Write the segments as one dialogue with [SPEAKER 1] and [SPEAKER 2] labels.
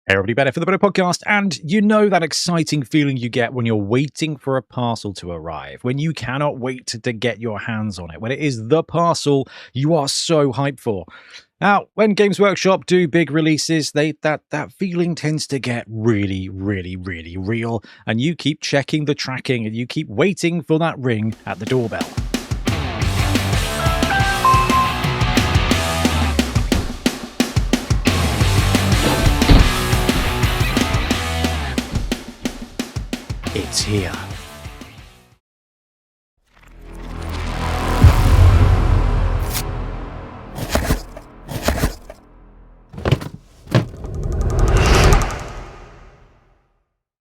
[SPEAKER 1] Hey everybody, better for the Better Podcast, and you know that exciting feeling you get when you're waiting for a parcel to arrive, when you cannot wait to get your hands on it, when it is the parcel you are so hyped for. Now, when Games Workshop do big releases, that feeling tends to get really real, and you keep checking the tracking and you keep waiting for that ring at the doorbell. It's here.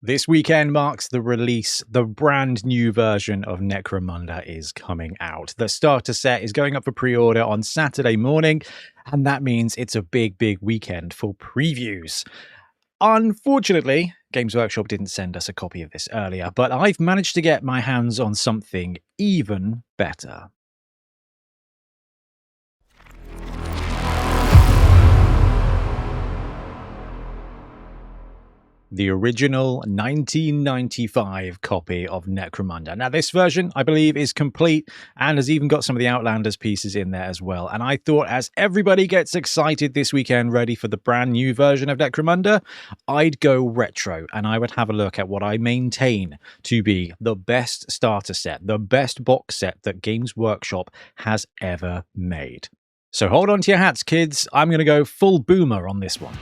[SPEAKER 1] This weekend marks the release. The brand new version of Necromunda is coming out. The starter set is going up for pre-order on Saturday morning, and that means it's a big weekend for previews. Unfortunately, Games Workshop didn't send us a copy of this earlier, but I've managed to get my hands on something even better. The original 1995 copy of Necromunda. Now, this version, I believe, is complete and has even got some of the Outlanders pieces in there as well. And I thought, as everybody gets excited this weekend, ready for the brand new version of Necromunda, I'd go retro and I would have a look at what I maintain to be the best starter set, the best box set that Games Workshop has ever made. So hold on to your hats, kids. I'm going to go full boomer on this one.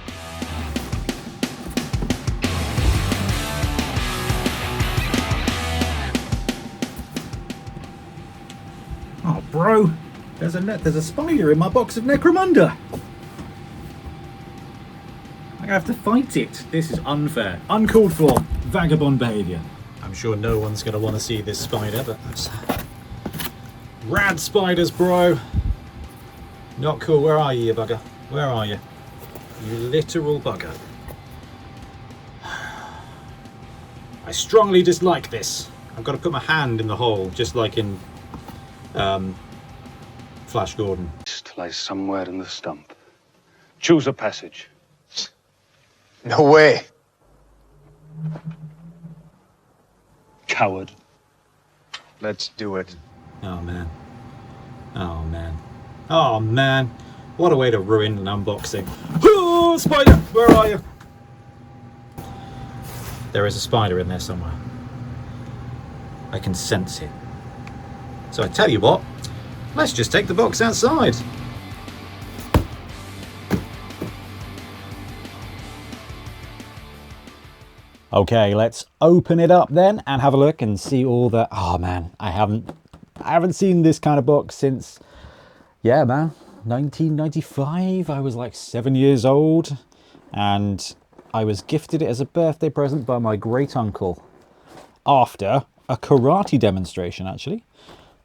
[SPEAKER 1] Oh, bro, there's a spider in my box of Necromunda. I have to fight it. This is unfair, uncalled for, vagabond behavior. I'm sure no one's going to want to see this spider, but that's rad spiders, bro. Not cool. Where are you, you bugger? Where are you? You literal bugger. I strongly dislike this. I've got to put my hand in the hole, just like in Flash Gordon.
[SPEAKER 2] Lies somewhere in the stump. Choose a passage.
[SPEAKER 3] No way.
[SPEAKER 2] Coward.
[SPEAKER 3] Let's do it.
[SPEAKER 1] Oh man. Oh man. Oh man. What a way to ruin an unboxing. Oh, spider! Where are you? There is a spider in there somewhere. I can sense it. So I tell you what, let's just take the box outside. Okay, let's open it up then and have a look and see all the... Oh man, I haven't seen this kind of box since, yeah man, 1995. I was like 7 years old and I was gifted it as a birthday present by my great uncle after a karate demonstration, actually.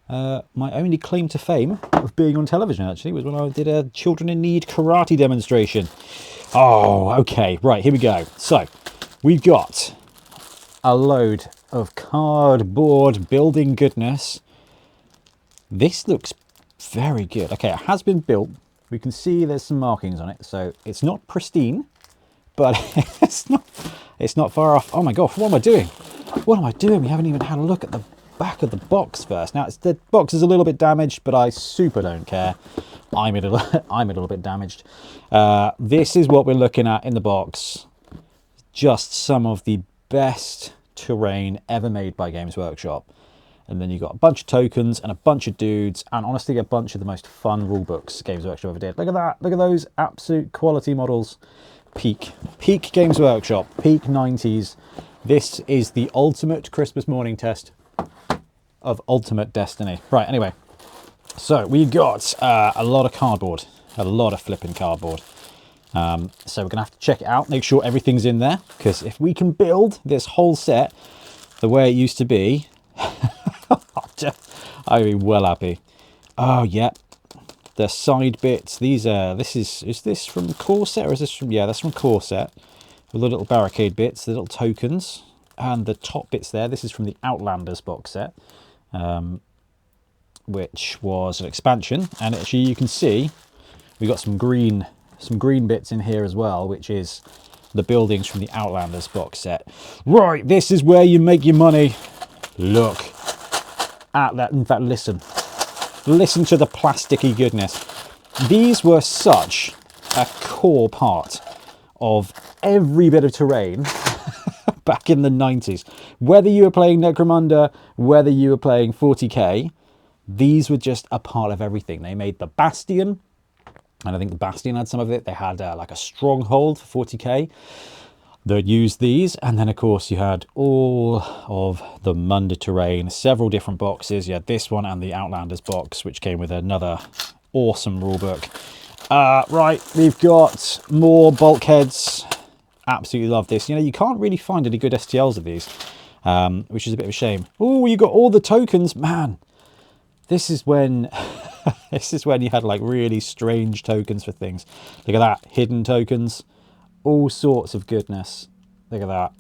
[SPEAKER 1] My only claim to fame of being on television, actually, was when I did a Children in Need karate demonstration. Oh, okay, right, here we go. So, we've got a load of cardboard building goodness. This looks very good. Okay, it has been built. We can see there's some markings on it, so it's not pristine, but it's not far off. Oh my gosh, what am I doing? What am I doing? We haven't even had a look at the back of the box first. Now, the box is a little bit damaged, but I super don't care. I'm a little bit damaged. This is what we're looking at in the box. Just some of the best terrain ever made by Games Workshop. And then you've got a bunch of tokens and a bunch of dudes, and honestly a bunch of the most fun rule books Games Workshop ever did. Look at that. Look at those absolute quality models. Peak Games Workshop. Peak 90s. This is the ultimate Christmas morning test of Ultimate Destiny. Right, anyway, so we've got a lot of cardboard, a lot of flipping cardboard. So we're gonna have to check it out, make sure everything's in there, because if we can build this whole set the way it used to be, I'd be well happy. Oh yeah, the side bits. These are. Is this from core set or is this from? Yeah, that's from core set. With the little barricade bits, the little tokens, and the top bits there. This is from the Outlanders box set. Which was an expansion, and actually you can see we got some green bits in here as well, which is the buildings from the Outlanders box set. Right, this is where you make your money. Look at that. In fact, listen to the plasticky goodness. These were such a core part of every bit of terrain back in the 90s. Whether you were playing Necromunda, whether you were playing 40k, these were just a part of everything. They made the Bastion, and I think the Bastion had some of it. They had like a stronghold for 40k that used these, and then of course you had all of the Munda terrain, several different boxes. You had this one and the Outlanders box, which came with another awesome rulebook. Right, we've got more bulkheads. Absolutely love this. You know, you can't really find any good STLs of these, which is a bit of a shame. Oh, you got all the tokens, man. This is when this is when you had like really strange tokens for things. Look at that, hidden tokens, all sorts of goodness. Look at that.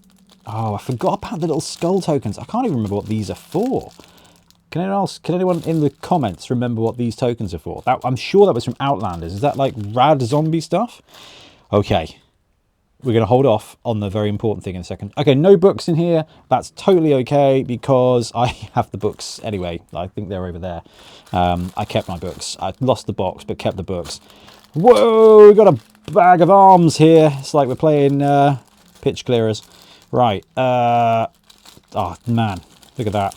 [SPEAKER 1] Oh, I forgot about the little skull tokens. I can't even remember what these are for. Can anyone in the comments remember what these tokens are for? I'm sure that was from Outlanders. Is that like rad zombie stuff? Okay. We're going to hold off on the very important thing in a second. Okay, no books in here. That's totally okay because I have the books anyway. I think they're over there. I kept my books. I lost the box, but kept the books. Whoa, we've got a bag of arms here. It's like we're playing pitch clearers. Right. Oh, man. Look at that.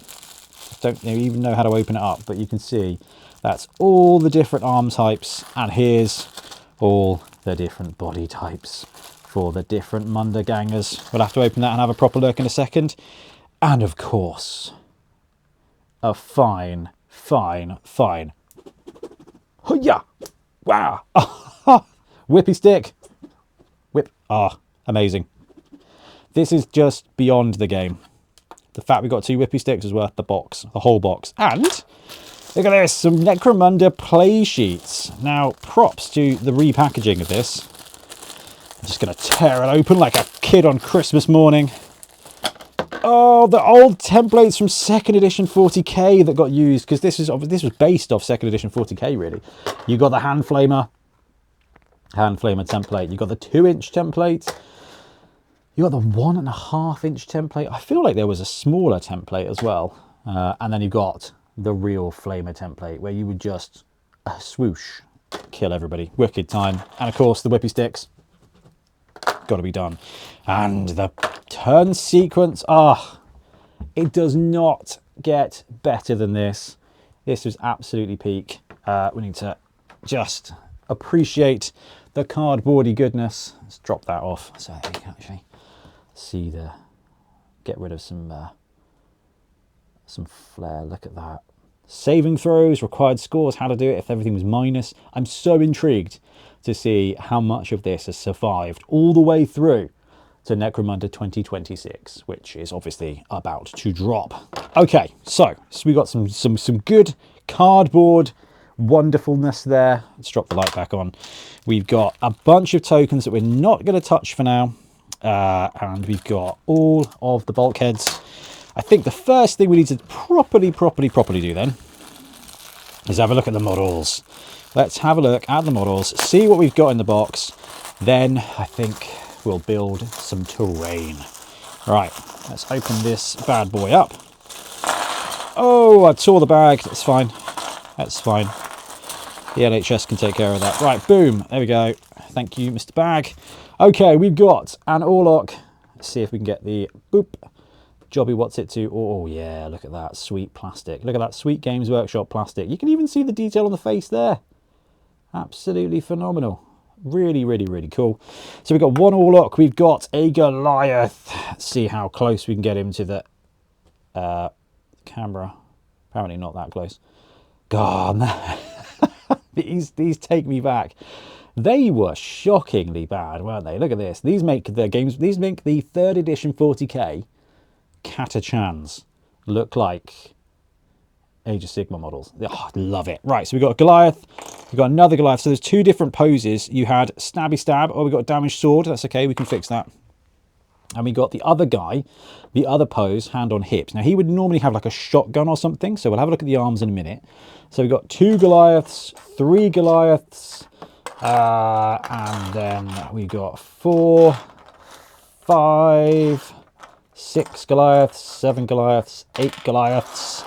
[SPEAKER 1] I don't even know how to open it up, but you can see that's all the different arm types. And here's all the different body types for the different Munda gangers. We'll have to open that and have a proper look in a second. And of course, a fine. Hoo-yah! Wow! Whippy stick! Whip. Ah, amazing. This is just beyond the game. The fact we've got 2 whippy sticks is worth the box, the whole box. And look at this, some Necromunda play sheets. Now, props to the repackaging of this. I'm just going to tear it open like a kid on Christmas morning. Oh, the old templates from 2nd edition 40k that got used, because this was based off 2nd edition 40k, really. You got the hand flamer template. You got the 2-inch template. You got the 1.5-inch template. I feel like there was a smaller template as well. And then you got the real flamer template, where you would just swoosh, kill everybody. Wicked time. And of course, the whippy sticks. Got to be done. And the turn sequence, it does not get better than this. This was absolutely peak. We need to just appreciate the cardboardy goodness. Let's drop that off so that you can actually see get rid of some flair. Look at that. Saving throws, required scores, how to do it if everything was minus. I'm so intrigued to see how much of this has survived all the way through to Necromunda 2026, which is obviously about to drop. Okay, so we got some good cardboard wonderfulness there. Let's drop the light back on. We've got a bunch of tokens that we're not going to touch for now, and we've got all of the bulkheads. I think the first thing we need to properly do then is have a look at the models. Let's have a look at the models, see what we've got in the box. Then I think we'll build some terrain. Right, let's open this bad boy up. Oh, I tore the bag. That's fine. That's fine. The LHS can take care of that. Right, boom. There we go. Thank you, Mr. Bag. Okay, we've got an Orlok. Let's see if we can get the boop. Jobby, what's it to? Oh, yeah, look at that. Sweet plastic. Look at that sweet Games Workshop plastic. You can even see the detail on the face there. Absolutely phenomenal. Really, really, really cool. So we've got one Orlok. We've got a Goliath. Let's see how close we can get him to the camera. Apparently not that close. God, man. These take me back. They were shockingly bad, weren't they? Look at this. These make the 3rd edition 40k Catachans look like Age of Sigmar models. Oh, I love it. Right, so we've got a Goliath. We've got another Goliath. So there's 2 different poses. You had stabby stab. Oh, we got a damaged sword. That's okay. We can fix that. And we got the other guy, the other pose, hand on hips. Now, he would normally have like a shotgun or something. So we'll have a look at the arms in a minute. So we've got 2 Goliaths, 3 Goliaths, and then we've got 4, 5, 6 Goliaths, 7 Goliaths, 8 Goliaths,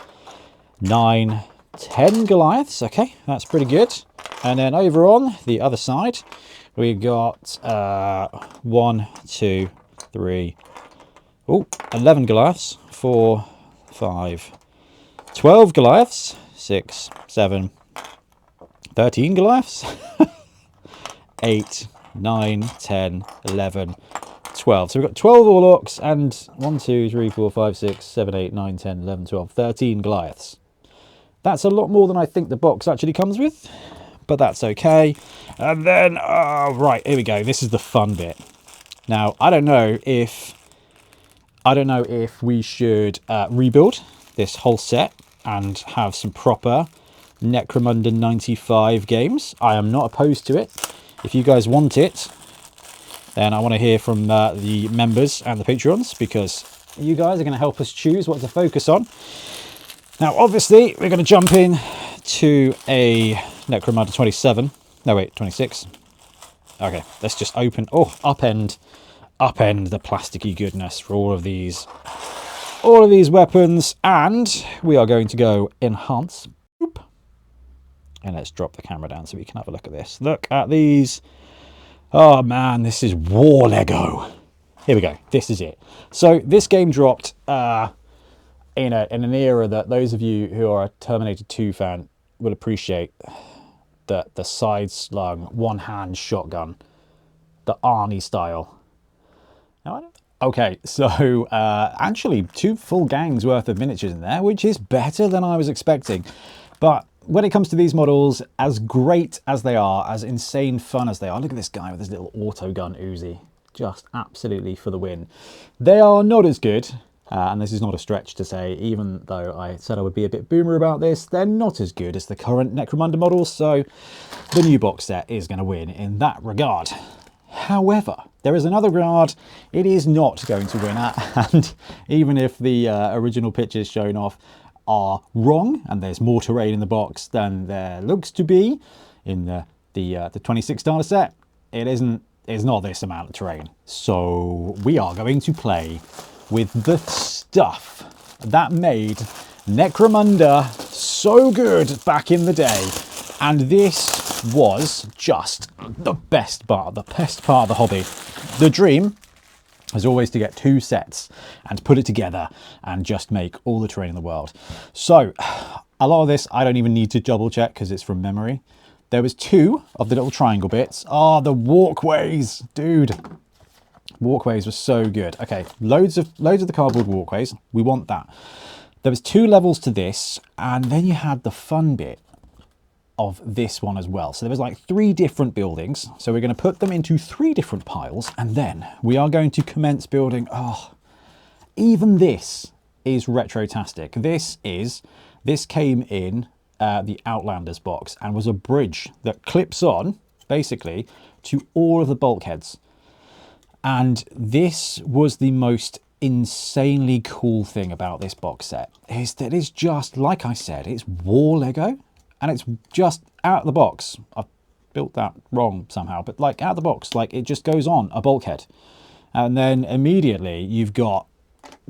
[SPEAKER 1] 9, 10 Goliaths. Okay, that's pretty good. And then over on the other side, we got 1, 2, 3, 11 Goliaths, 4, 5, 12 Goliaths, 6, 7, 13 Goliaths, 8, 9, 10, 11, 12. So we've got 12 Orlocks and 1, 2, 3, 4, 5, 6, 7, 8, 9, 10, 11, 12, 13 Goliaths. That's a lot more than I think the box actually comes with, but that's okay. And then, right, here we go. This is the fun bit. Now, I don't know if we should rebuild this whole set and have some proper Necromunda 95 games. I am not opposed to it. If you guys want it, then I want to hear from the members and the Patreons, because you guys are going to help us choose what to focus on. Now, obviously, we're going to jump in to a Necromunda 27. No, wait, 26. Okay, let's just open... Oh, upend the plasticky goodness for all of these weapons. And we are going to go enhance. Boop. And let's drop the camera down so we can have a look at this. Look at these. Oh, man, this is war Lego. Here we go. This is it. So this game dropped... in an era that those of you who are a Terminator 2 fan will appreciate, that the side-slung one-hand shotgun, the Arnie style. Okay, so actually 2 full gangs worth of miniatures in there, which is better than I was expecting. But when it comes to these models, as great as they are, as insane fun as they are, look at this guy with his little autogun Uzi, just absolutely for the win. They are not as good. And this is not a stretch to say, even though I said I would be a bit boomer about this, they're not as good as the current Necromunda models, so the new box set is going to win in that regard. However, there is another regard it is not going to win at, and even if the original pictures shown off are wrong, and there's more terrain in the box than there looks to be in the 26 starter set, it's not this amount of terrain. So we are going to play with the stuff that made Necromunda so good back in the day. And this was just the best part of the hobby. The dream is always to get 2 sets and put it together and just make all the terrain in the world. So a lot of this I don't even need to double check because it's from memory. There was 2 of the little triangle bits. Oh, the walkways, dude. Walkways were so good. Okay, loads of the cardboard walkways. We want that. There was 2 levels to this, and then you had the fun bit of this one as well. So there was like 3 different buildings. So we're going to put them into 3 different piles, and then we are going to commence building. Oh, even this is retrotastic. This came in the Outlanders box and was a bridge that clips on basically to all of the bulkheads. And this was the most insanely cool thing about this box set, is that it's just, like I said, it's war Lego, and it's just out of the box. I've built that wrong somehow, but like out of the box, like it just goes on a bulkhead. And then immediately you've got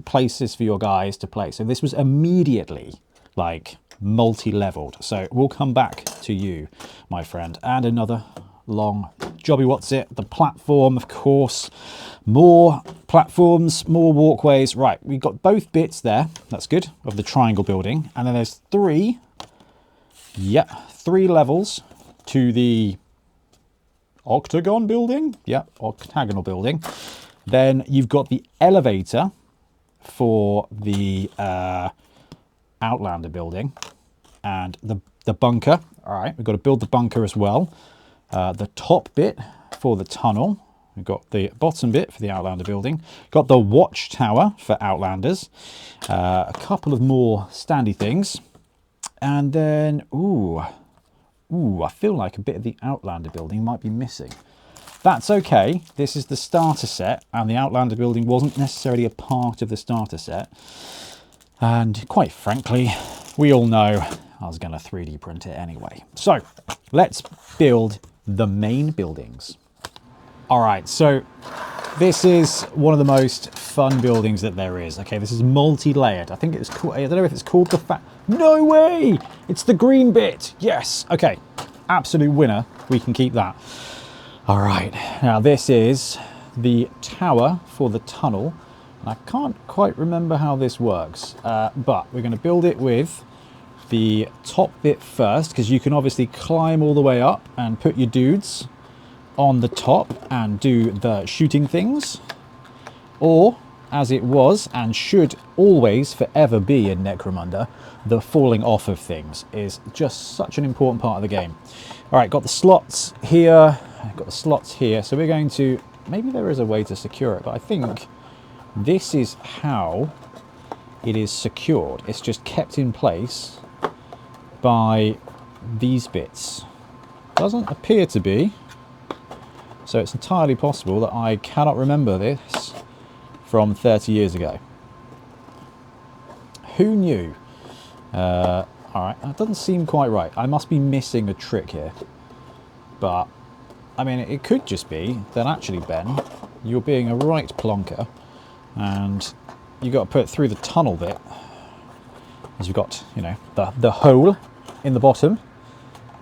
[SPEAKER 1] places for your guys to play. So this was immediately like multi-leveled. So we'll come back to you, my friend, and another long jobby what's it, the platform, of course, more platforms, more walkways. Right, we've got both bits there, that's good, of the triangle building, and then there's 3 levels to the octagon building. Octagonal building. Then you've got the elevator for the Outlander building, and the bunker. All right, we've got to build the bunker as well. The top bit for the tunnel. We've got the bottom bit for the Outlander building. Got the watchtower for Outlanders. A couple of more standy things. And then, I feel like a bit of the Outlander building might be missing. That's okay. This is the starter set, and the Outlander building wasn't necessarily a part of the starter set. And quite frankly, we all know I was going to 3D print it anyway. So let's build the main buildings. All right, so This is one of the most fun buildings that there is. Okay, this is multi-layered. I think it's called, I don't know if it's called the no way! It's the green bit. Yes. Okay. Absolute winner. We can keep that. All right. Now this is the tower for the tunnel. And I can't quite remember how this works, but we're going to build it with the top bit first, because you can obviously climb all the way up and put your dudes on the top and do the shooting things, or as it was and should always forever be in Necromunda, the falling off of things is just such an important part of the game. All right, got the slots here, got the slots here, so we're going to, maybe there is a way to secure it, but I think this is how it is secured. It's just kept in place by these bits. Doesn't appear to be. So it's entirely possible that I cannot remember this from 30 years ago. Who knew? Alright, that doesn't seem quite right. I must be missing a trick here. But, I mean, it could just be that actually, Ben, you're being a right plonker. And you've got to put it through the tunnel bit. As you've got, you know, the hole in the bottom,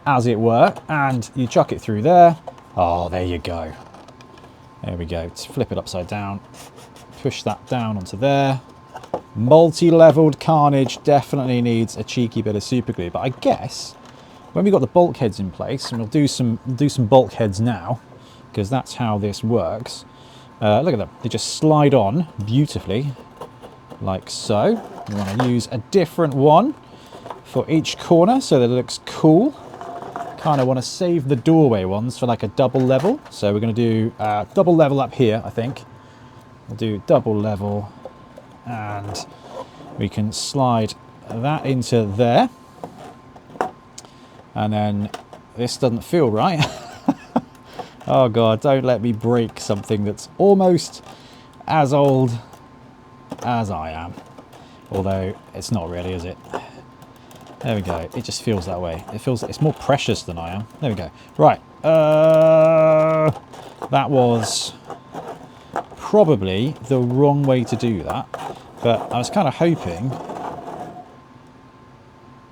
[SPEAKER 1] as it were. And you chuck it through there. Oh, there you go. There we go. Let's flip it upside down. Push that down onto there. Multi-leveled carnage definitely needs a cheeky bit of super glue. But I guess when we got the bulkheads in place, and we'll do some bulkheads now, because that's how this works. Look at them. They just slide on beautifully, like so. We want to use a different one for each corner so that it looks cool. Kind of want to save the doorway ones for like a double level. So we're going to do double level up here, I think. We'll do double level, and we can slide that into there. And then this doesn't feel right. Oh God, don't let me break something that's almost as old as I am. Although it's not really, is it? There we go. It just feels that way. It feels it's more precious than I am. There we go. Right. That was probably the wrong way to do that. But I was kind of hoping...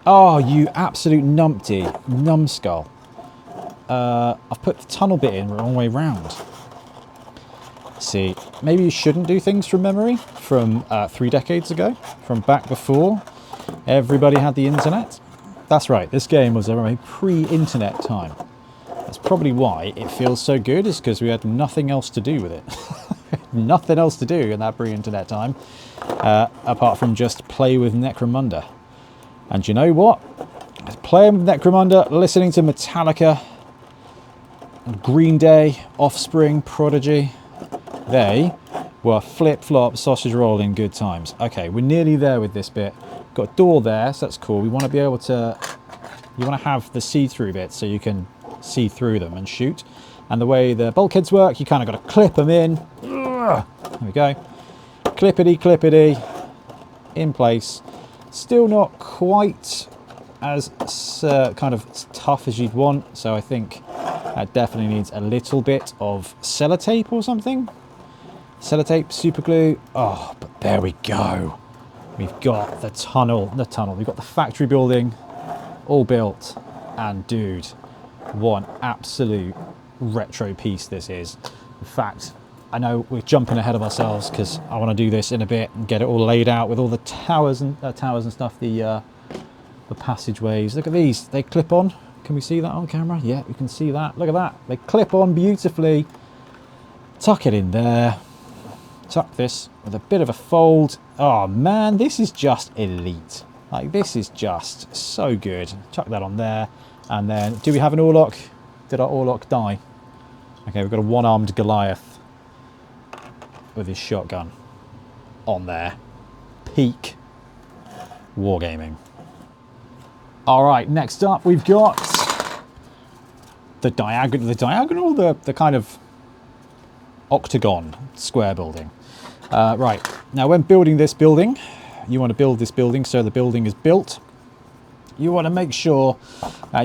[SPEAKER 1] Oh, you absolute numpty. Numbskull. I've put the tunnel bit in the wrong way round. See, maybe you shouldn't do things from memory from 3 decades ago. From back before everybody had the internet. That's right, this game was a pre-internet time. That's probably why it feels so good, is because we had nothing else to do with it. Nothing else to do in that pre-internet time, apart from just play with Necromunda. And you know what? Playing with Necromunda, listening to Metallica, Green Day, Offspring, Prodigy, they were flip-flop sausage roll in good times. Okay, we're nearly there with this bit. Got a door there, so that's cool. We want to be able to, you want to have the see-through bit so you can see through them and shoot. And the way the bulkheads work, you kind of got to clip them in. There we go. Clippity, in place. Still not quite as kind of tough as you'd want, so I think that definitely needs a little bit of sellotape or something. Sellotape, super glue. Oh, but there we go. We've got the tunnel. We've got the factory building all built. And dude, what an absolute retro piece this is. In fact, I know we're jumping ahead of ourselves because I want to do this in a bit and get it all laid out with all the towers and stuff, the passageways. Look at these. They clip on. Can we see that on camera? Yeah, we can see that. Look at that. They clip on beautifully. Tuck it in there. Tuck this with a bit of a fold. Oh man, this is just elite. Like, this is just so good. Chuck that on there. And then, do we have an Orlok? Did our Orlok die? Okay, we've got a one-armed Goliath with his shotgun on there. Peak wargaming. All right, next up we've got the diagonal, the kind of octagon square building. Right, now when building this building, you want to build this building so the building is built. You want to make sure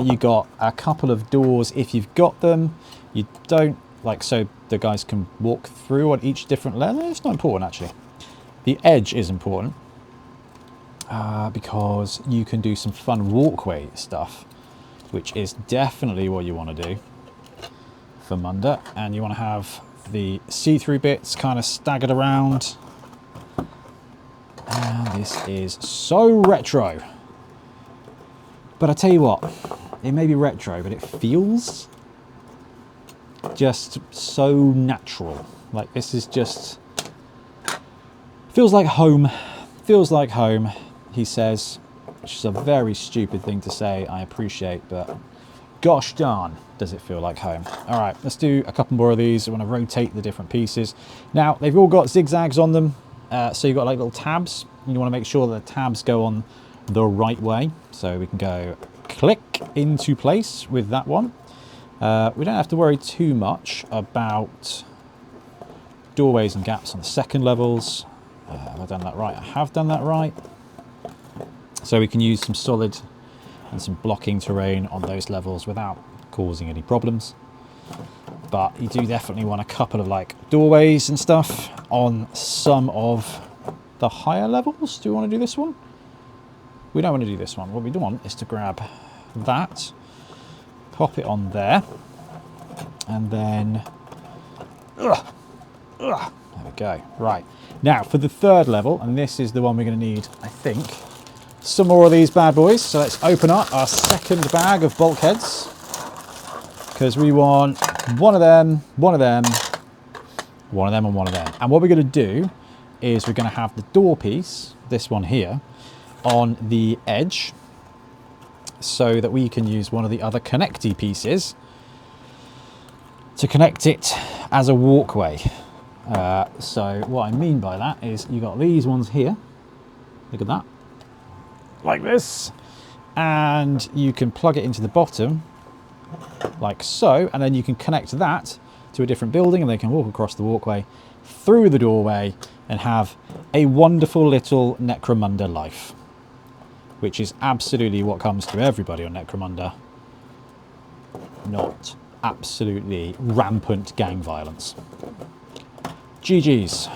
[SPEAKER 1] you got a couple of doors if you've got them. You don't, like, so the guys can walk through on each different level. It's not important, actually. The edge is important because you can do some fun walkway stuff, which is definitely what you want to do for Munda. And you want to have the see-through bits kind of staggered around. And this is so retro. But I tell you what, it may be retro, but it feels just so natural. Like, this is just... feels like home. Feels like home, he says. Which is a very stupid thing to say, I appreciate, but gosh darn, does it feel like home. All right, let's do a couple more of these. I want to rotate the different pieces. Now, they've all got zigzags on them. So you've got like little tabs. You want to make sure that the tabs go on the right way. So we can go click into place with that one. We don't have to worry too much about doorways and gaps on the second levels. Have I done that right? I have done that right. So we can use some solid and some blocking terrain on those levels without causing any problems. But you do definitely want a couple of like doorways and stuff on some of the higher levels. Do we want to do this one? We don't want to do this one. What we do want is to grab that, pop it on there, and then there we go. Right, now for the third level, and this is the one we're going to need, I think, some more of these bad boys. So let's open up our second bag of bulkheads, because we want one of them, one of them, one of them, and one of them. And what we're going to do is we're going to have the door piece, this one here, on the edge, so that we can use one of the other connecty pieces to connect it as a walkway. So what I mean by that is you got these ones here, look at that, like this, and you can plug it into the bottom like so, and then you can connect that to a different building, and they can walk across the walkway through the doorway and have a wonderful little Necromunda life, which is absolutely what comes to everybody on Necromunda, not absolutely rampant gang violence. GG's.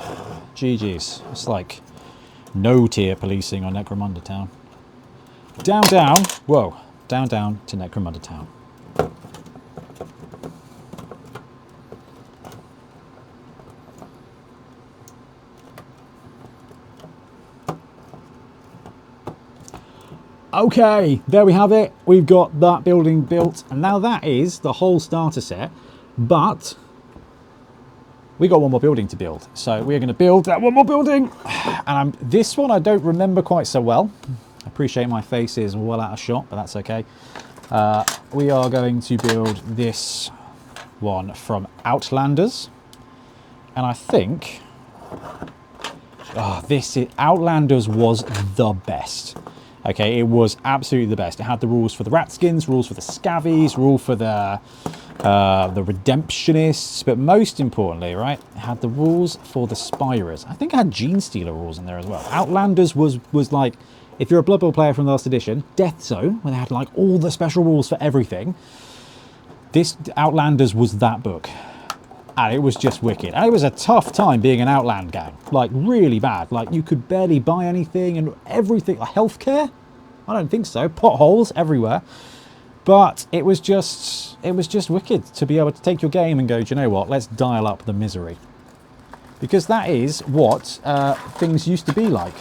[SPEAKER 1] GG's. It's like no tier policing on Necromunda Town. Down, down. Whoa. Down, down to Necromunda Town. Okay, there we have it. We've got that building built, and now that is the whole starter set, but we got one more building to build. So we're going to build that one more building, and this one I don't remember quite so well. I appreciate my face is well out of shot, but that's okay. We are going to build this one from Outlanders, and I think Outlanders was the best. Okay, it was absolutely the best. It had the rules for the Ratskins, rules for the Scavies, rule for the Redemptionists, but most importantly, right, it had the rules for the Spirers. I think it had Gene Stealer rules in there as well. Outlanders was like, if you're a Blood Bowl player from last edition, Death Zone, where they had like all the special rules for everything. This Outlanders was that book. And it was just wicked. And it was a tough time being an Outland gang. Like, really bad. Like, you could barely buy anything and everything. Like, healthcare? I don't think so. Potholes everywhere. But it was just wicked to be able to take your game and go, do you know what? Let's dial up the misery. Because that is what things used to be like.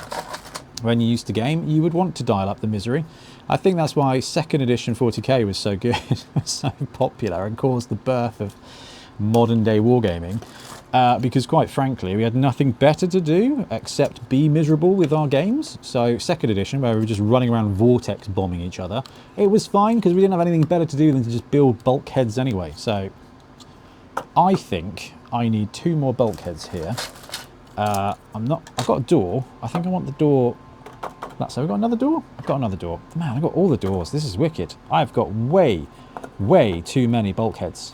[SPEAKER 1] When you used to game, you would want to dial up the misery. I think that's why 2nd edition 40k was so good. So popular and caused the birth of modern day wargaming, because quite frankly we had nothing better to do except be miserable with our games. So 2nd edition, where we were just running around vortex bombing each other, it was fine because we didn't have anything better to do than to just build bulkheads anyway. So I think I need 2 more bulkheads here. I've got a door. I think I want the door. So we've got another door? I've got another door. Man, I've got all the doors. This is wicked. I've got way too many bulkheads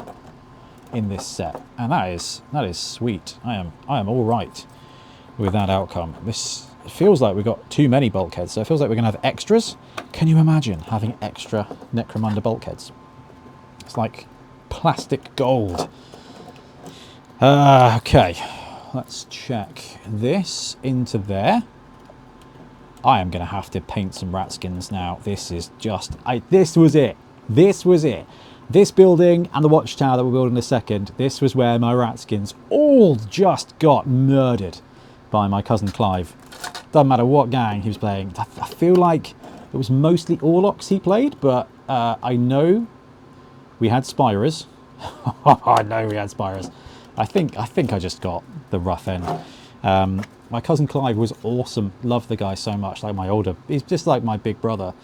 [SPEAKER 1] in this set, and that is sweet. I am all right with that outcome. This feels like we've got too many bulkheads, so it feels like we're gonna have extras. Can you imagine having extra Necromunda bulkheads? It's like plastic gold. Okay, let's check this into there. I am going to have to paint some rat skins now. This is just... this was it. This was it. This building and the watchtower that we're building in a second, this was where my rat skins all just got murdered by my cousin Clive. Doesn't matter what gang he was playing. I feel like it was mostly Orlocks he played, but I know we had Spirers. I know we had Spirers. I think I just got the rough end. My cousin Clive was awesome. Loved the guy so much. Like my older, he's just like my big brother.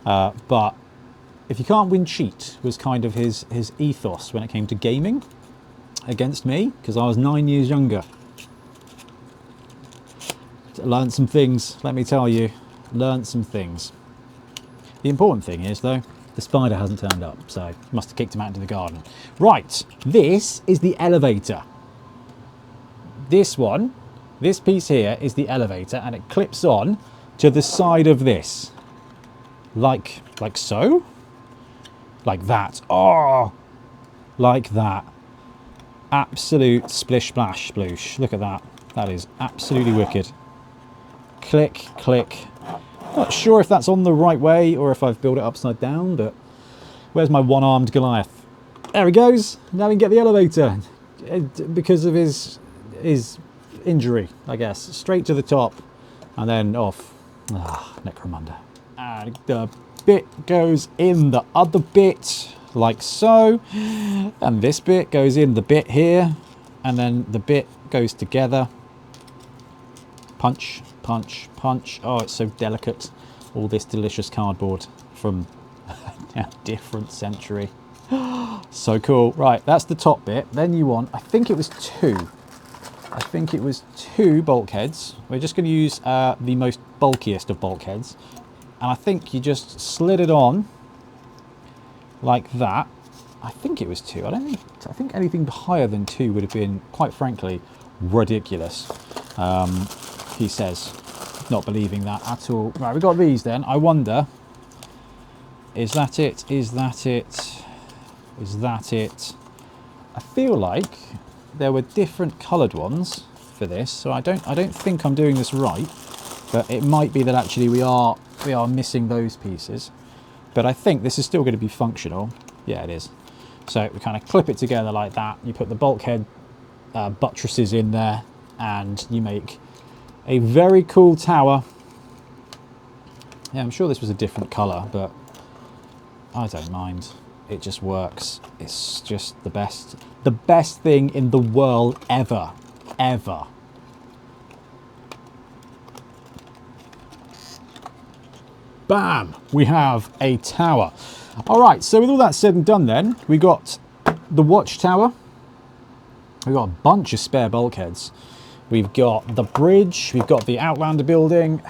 [SPEAKER 1] But if you can't win, cheat was kind of his ethos when it came to gaming against me, because I was 9 years younger. Learned some things, let me tell you. Learned some things. The important thing is, though, the spider hasn't turned up, so must have kicked him out into the garden. Right, this is the elevator. This one, this piece here is the elevator, and it clips on to the side of this. Like so? Like that. Oh! Like that. Absolute splish splash sploosh. Look at that. That is absolutely wicked. Click, click. Not sure if that's on the right way or if I've built it upside down, but where's my one-armed Goliath? There he goes. Now we can get the elevator because of his injury, I guess. Straight to the top and then off. Ah, Necromunda. And the bit goes in the other bit, like so. And this bit goes in the bit here. And then the bit goes together. Punch, punch, punch. Oh, it's so delicate. All this delicious cardboard from a different century. So cool. Right, that's the top bit. Then you want, I think it was two. I think it was two bulkheads. We're just going to use the most bulkiest of bulkheads. And I think you just slid it on like that. I think it was two. I think anything higher than two would have been, quite frankly, ridiculous. He says, not believing that at all. Right, we've got these then. I wonder, is that it? Is that it? Is that it? I feel like there were different coloured ones for this, so I don't think I'm doing this right, but it might be that actually we are missing those pieces. But I think this is still going to be functional. Yeah, it is. So we kind of clip it together like that. You put the bulkhead buttresses in there, and you make a very cool tower. Yeah, I'm sure this was a different colour, but I don't mind. It just works. It's just the best. The best thing in the world ever. Ever. Bam! We have a tower. Alright, so with all that said and done then, we got the watchtower. We've got a bunch of spare bulkheads. We've got the bridge. We've got the Outlander building.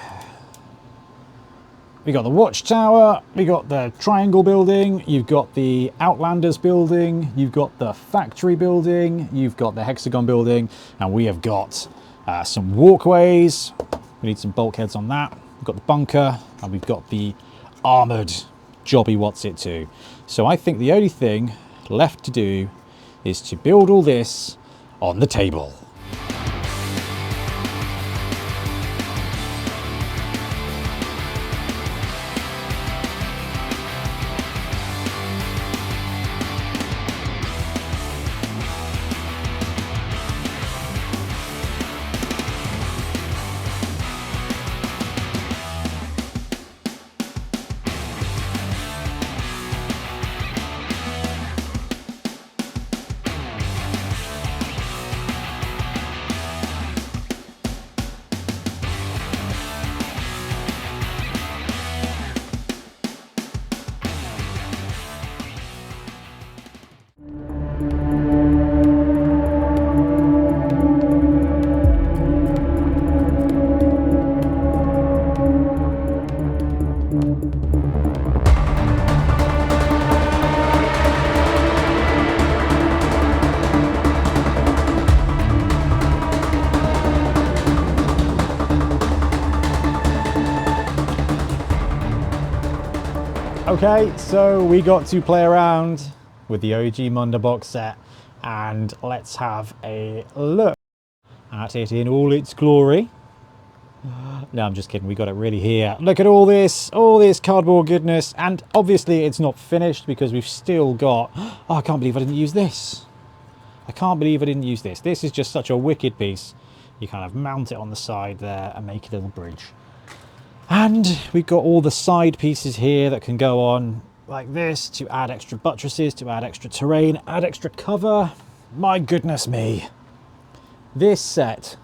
[SPEAKER 1] We got the watchtower. We got the triangle building. You've got the Outlanders building. You've got the factory building. You've got the hexagon building. And we have got some walkways. We need some bulkheads on that. We've got the bunker. And we've got the armoured jobby what's it to. So I think the only thing left to do is to build all this on the table. Okay, so we got to play around with the OG Munda box set. and let's have a look at it in all its glory. No, I'm just kidding. We got it really here. Look at all this cardboard goodness. And obviously it's not finished because we've still got... Oh, I can't believe I didn't use this. I can't believe I didn't use this. This is just such a wicked piece. You kind of mount it on the side there and make a little bridge. And we've got all the side pieces here that can go on like this to add extra buttresses, to add extra terrain, add extra cover. My goodness me. This set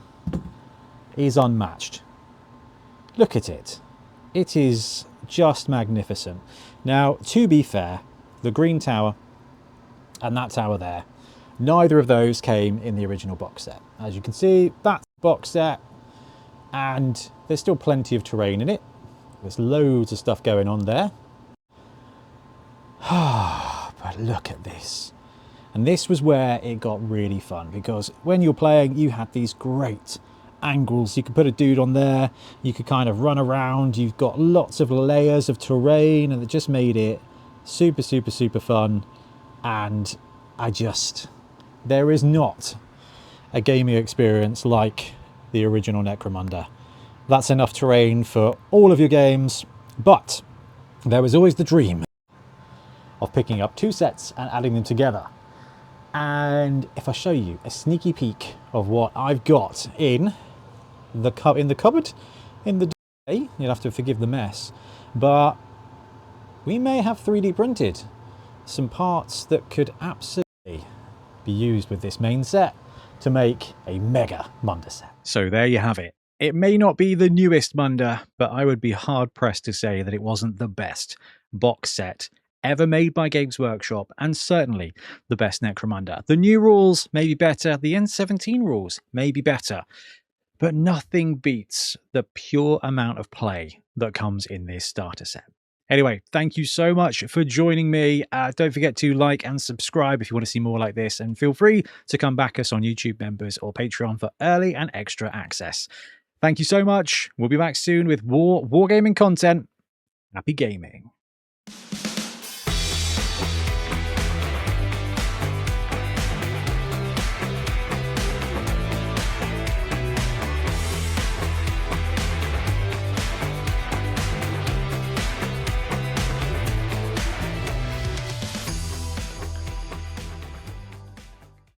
[SPEAKER 1] is unmatched. Look at it. It is just magnificent. Now, to be fair, the green tower and that tower there, neither of those came in the original box set. As you can see, that's the box set, and there's still plenty of terrain in it. There's loads of stuff going on there. But look at this. And this was where it got really fun, because when you're playing, you had these great angles. You could put a dude on there, you could kind of run around, you've got lots of layers of terrain, and it just made it super, super, super fun. And there is not a gaming experience like the original Necromunda. That's enough terrain for all of your games, but there was always the dream of picking up two sets and adding them together. And if I show you a sneaky peek of what I've got in the cupboard, in the day, you'll have to forgive the mess, but we may have 3D printed some parts that could absolutely be used with this main set to make a mega Munda set. So there you have it. It may not be the newest Munda, but I would be hard pressed to say that it wasn't the best box set ever made by Games Workshop, and certainly the best Necromunda. The new rules may be better, the N17 rules may be better, but nothing beats the pure amount of play that comes in this starter set. Anyway, thank you so much for joining me. Don't forget to like and subscribe if you want to see more like this, and feel free to come back us on YouTube members or Patreon for early and extra access. Thank you so much. We'll be back soon with more wargaming content. Happy gaming.